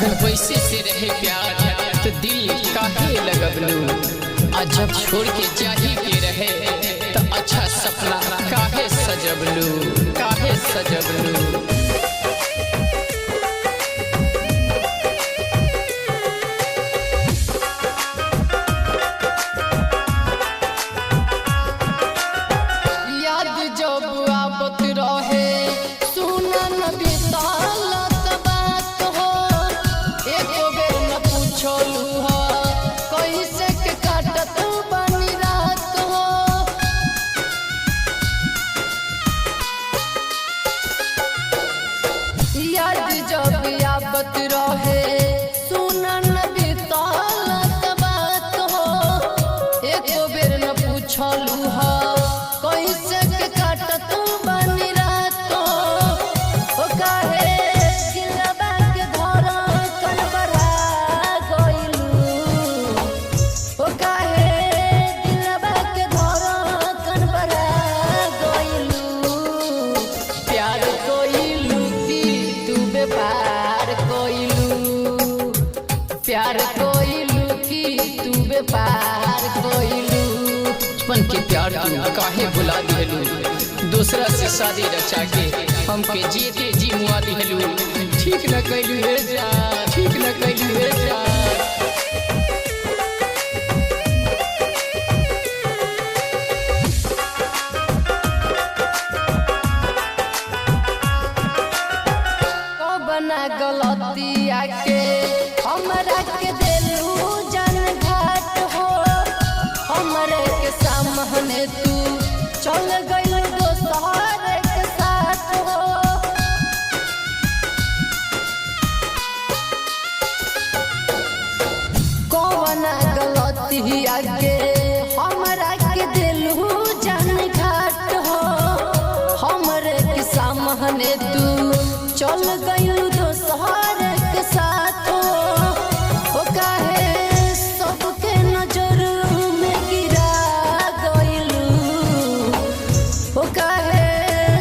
अगर वैसे से रहे प्यार तो दिल काहे लगबलू, आ जब छोड़ के जाही के रहे तो अच्छा सपना काहे सजबलू, काहे सजबलू। जब याबत रहे सुनन बीतलत बात हो, एको बेर न पूछलू हो कैसे के काटत बनी रात हो। ओ काहे दिलबा के धड़कन बढ़ा गइलू, ओ काहे दिलबा के धड़कन बढ़ा गइलू। प्यार कोइलू प्यार कोइलू की तू व्यापार कोइलू। बचपन के प्यार तू काहे भुला दिहलू, दूसरा से शादी रचा के हमके जीते जी मुआ दिहलू। ठीक न कैलू हे जा, ठीक न कैलू हे जा। बना गलतिया के हमरा के देलू जन घाट हो, हमरे के सामने तू चल गइल दोसर के साथ हो। कौन गलतिया के हमरा के देलू जन घाट हो, हमरे के सामने तू चल गइल दोसर के साथ हो। ओ काहे सबके नजर में गिरा गइलू, ओ काहे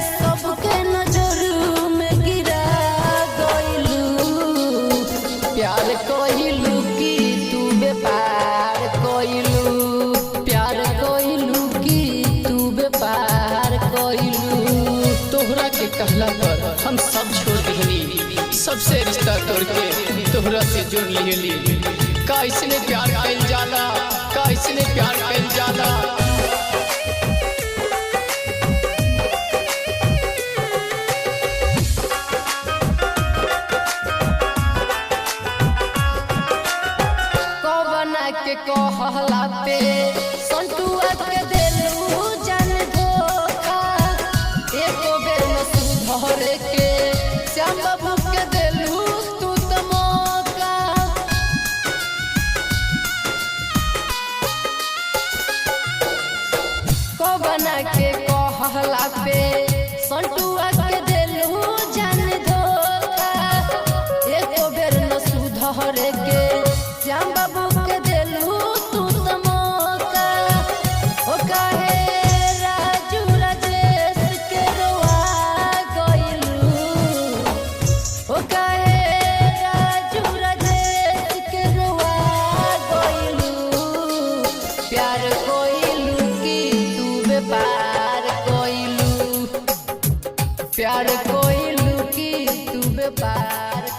सबके नजर में गिरा गइलू। प्यार कोइलू की तू व्यापार कोइलू, प्यार कोइलू की तू व्यापार कोइलू। तोहरा के कहला पर हम सब छोड़ दिहली, सबसे रिश्ता तोड़ के तोहरा से जुड़ लिहली। का इसने प्यार कैल जाला, का इसने प्यार कैल जाला। कौना के कहला पे संतुआ के देलू जन धोखा, एको बेर न सुधर के श्याम बाबू के देलू तू त मौका। कौना के कहला पे संतुआ के देलू जन धोखा, एको बेर न सुधर के श्याम बाबू के देलू तू त मौका। ओ काहे राजू राजेश के रोआ गइलू, ओ काहे राजू राजेश के रोआ गइलू। प्यार कोइलू की तू व्यापार कोइलू, प्यार कोइलू की तू व्यापार